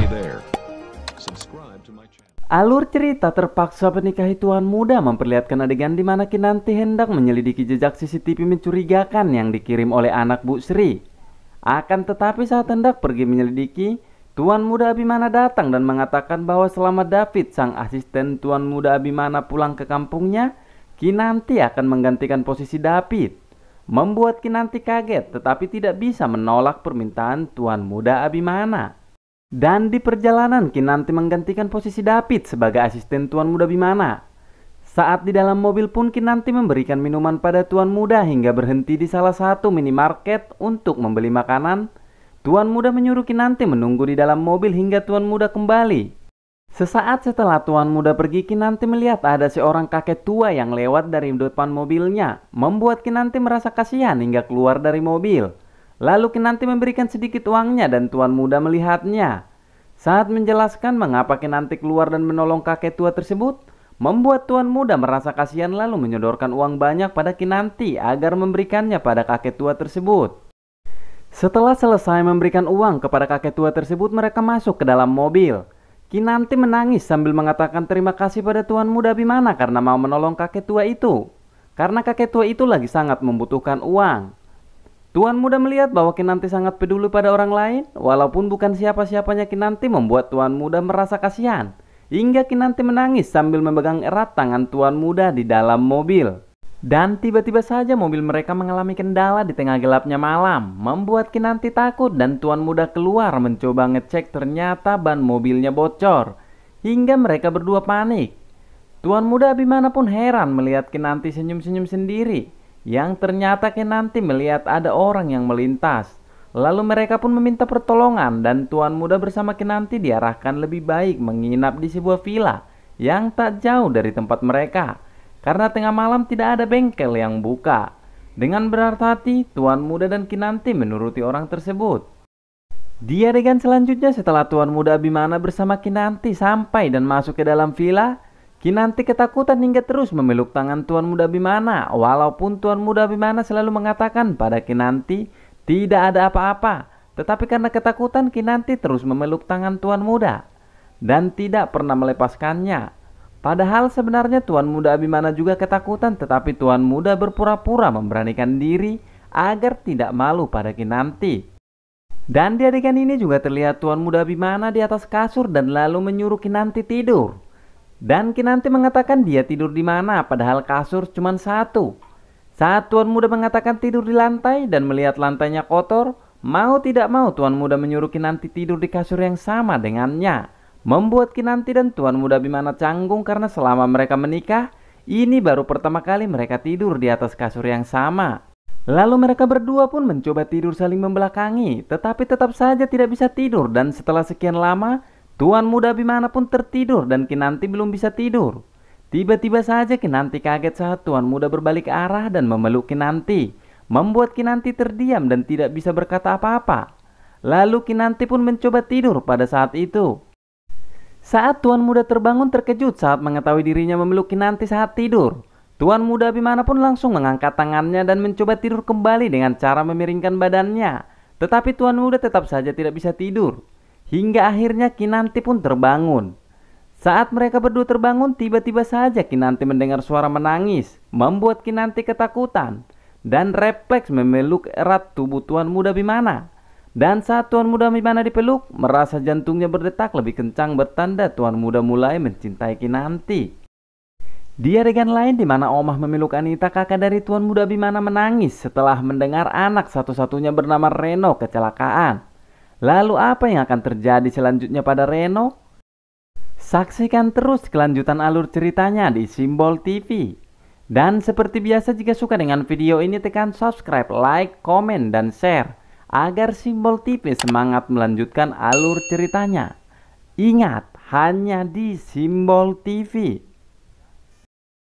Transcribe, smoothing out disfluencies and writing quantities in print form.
Hey there. Subscribe to my channel. Alur cerita terpaksa menikahi tuan muda memperlihatkan adegan di mana Kinanti hendak menyelidiki jejak CCTV mencurigakan yang dikirim oleh anak Bu Sri. Akan tetapi saat hendak pergi menyelidiki, tuan muda Abimana datang dan mengatakan bahwa selama David, sang asisten tuan muda Abimana, pulang ke kampungnya, Kinanti akan menggantikan posisi David. Membuat Kinanti kaget tetapi tidak bisa menolak permintaan tuan muda Abimana. Dan di perjalanan Kinanti menggantikan posisi David sebagai asisten tuan muda Bimana. Saat di dalam mobil pun Kinanti memberikan minuman pada tuan muda hingga berhenti di salah satu minimarket untuk membeli makanan. Tuan muda menyuruh Kinanti menunggu di dalam mobil hingga tuan muda kembali. Sesaat setelah tuan muda pergi, Kinanti melihat ada seorang kakek tua yang lewat dari depan mobilnya, membuat Kinanti merasa kasihan hingga keluar dari mobil. Lalu Kinanti memberikan sedikit uangnya dan tuan muda melihatnya. Saat menjelaskan mengapa Kinanti keluar dan menolong kakek tua tersebut, membuat tuan muda merasa kasihan lalu menyodorkan uang banyak pada Kinanti agar memberikannya pada kakek tua tersebut. Setelah selesai memberikan uang kepada kakek tua tersebut, mereka masuk ke dalam mobil. Kinanti menangis sambil mengatakan terima kasih pada tuan muda Bimana karena mau menolong kakek tua itu. Karena kakek tua itu lagi sangat membutuhkan uang. Tuan muda melihat bahwa Kinanti sangat peduli pada orang lain, walaupun bukan siapa-siapanya. Kinanti membuat tuan muda merasa kasihan, hingga Kinanti menangis sambil memegang erat tangan tuan muda di dalam mobil. Dan tiba-tiba saja mobil mereka mengalami kendala di tengah gelapnya malam, membuat Kinanti takut dan tuan muda keluar mencoba ngecek, ternyata ban mobilnya bocor, hingga mereka berdua panik. Tuan muda Abimana pun heran melihat Kinanti senyum-senyum sendiri, yang ternyata Kinanti melihat ada orang yang melintas. Lalu mereka pun meminta pertolongan dan tuan muda bersama Kinanti diarahkan lebih baik menginap di sebuah villa yang tak jauh dari tempat mereka, karena tengah malam tidak ada bengkel yang buka. Dengan berat hati, tuan muda dan Kinanti menuruti orang tersebut. Di adegan selanjutnya, setelah tuan muda Abimana bersama Kinanti sampai dan masuk ke dalam villa, Kinanti ketakutan hingga terus memeluk tangan tuan muda Bimana, walaupun tuan muda Bimana selalu mengatakan pada Kinanti tidak ada apa-apa. Tetapi karena ketakutan, Kinanti terus memeluk tangan tuan muda dan tidak pernah melepaskannya. Padahal sebenarnya tuan muda Abimana juga ketakutan, tetapi tuan muda berpura-pura memberanikan diri agar tidak malu pada Kinanti. Dan di adegan ini juga terlihat tuan muda Abimana di atas kasur dan lalu menyuruh Kinanti tidur. Dan Kinanti mengatakan dia tidur di mana, padahal kasur cuma satu. Saat tuan muda mengatakan tidur di lantai dan melihat lantainya kotor, mau tidak mau tuan muda menyuruh Kinanti tidur di kasur yang sama dengannya, membuat Kinanti dan tuan muda Bimana canggung karena selama mereka menikah, ini baru pertama kali mereka tidur di atas kasur yang sama. Lalu mereka berdua pun mencoba tidur saling membelakangi, tetapi tetap saja tidak bisa tidur. Dan setelah sekian lama, tuan muda Bimana pun tertidur dan Kinanti belum bisa tidur. Tiba-tiba saja Kinanti kaget saat tuan muda berbalik arah dan memeluk Kinanti, membuat Kinanti terdiam dan tidak bisa berkata apa-apa. Lalu Kinanti pun mencoba tidur pada saat itu. Saat tuan muda terbangun terkejut saat mengetahui dirinya memeluk Kinanti saat tidur, tuan muda Bimana pun langsung mengangkat tangannya dan mencoba tidur kembali dengan cara memiringkan badannya. Tetapi tuan muda tetap saja tidak bisa tidur. Hingga akhirnya Kinanti pun terbangun. Saat mereka berdua terbangun, tiba-tiba saja Kinanti mendengar suara menangis, membuat Kinanti ketakutan dan refleks memeluk erat tubuh tuan muda Bimana. Dan saat tuan muda Bimana dipeluk, merasa jantungnya berdetak lebih kencang, bertanda tuan muda mulai mencintai Kinanti. Di adegan lain di mana Omah memeluk Anita, kakak dari tuan muda Bimana, menangis setelah mendengar anak satu-satunya bernama Reno kecelakaan. Lalu apa yang akan terjadi selanjutnya pada Reno? Saksikan terus kelanjutan alur ceritanya di Simbol TV. Dan seperti biasa, jika suka dengan video ini tekan subscribe, like, komen, dan share agar Simbol TV semangat melanjutkan alur ceritanya. Ingat, hanya di Simbol TV.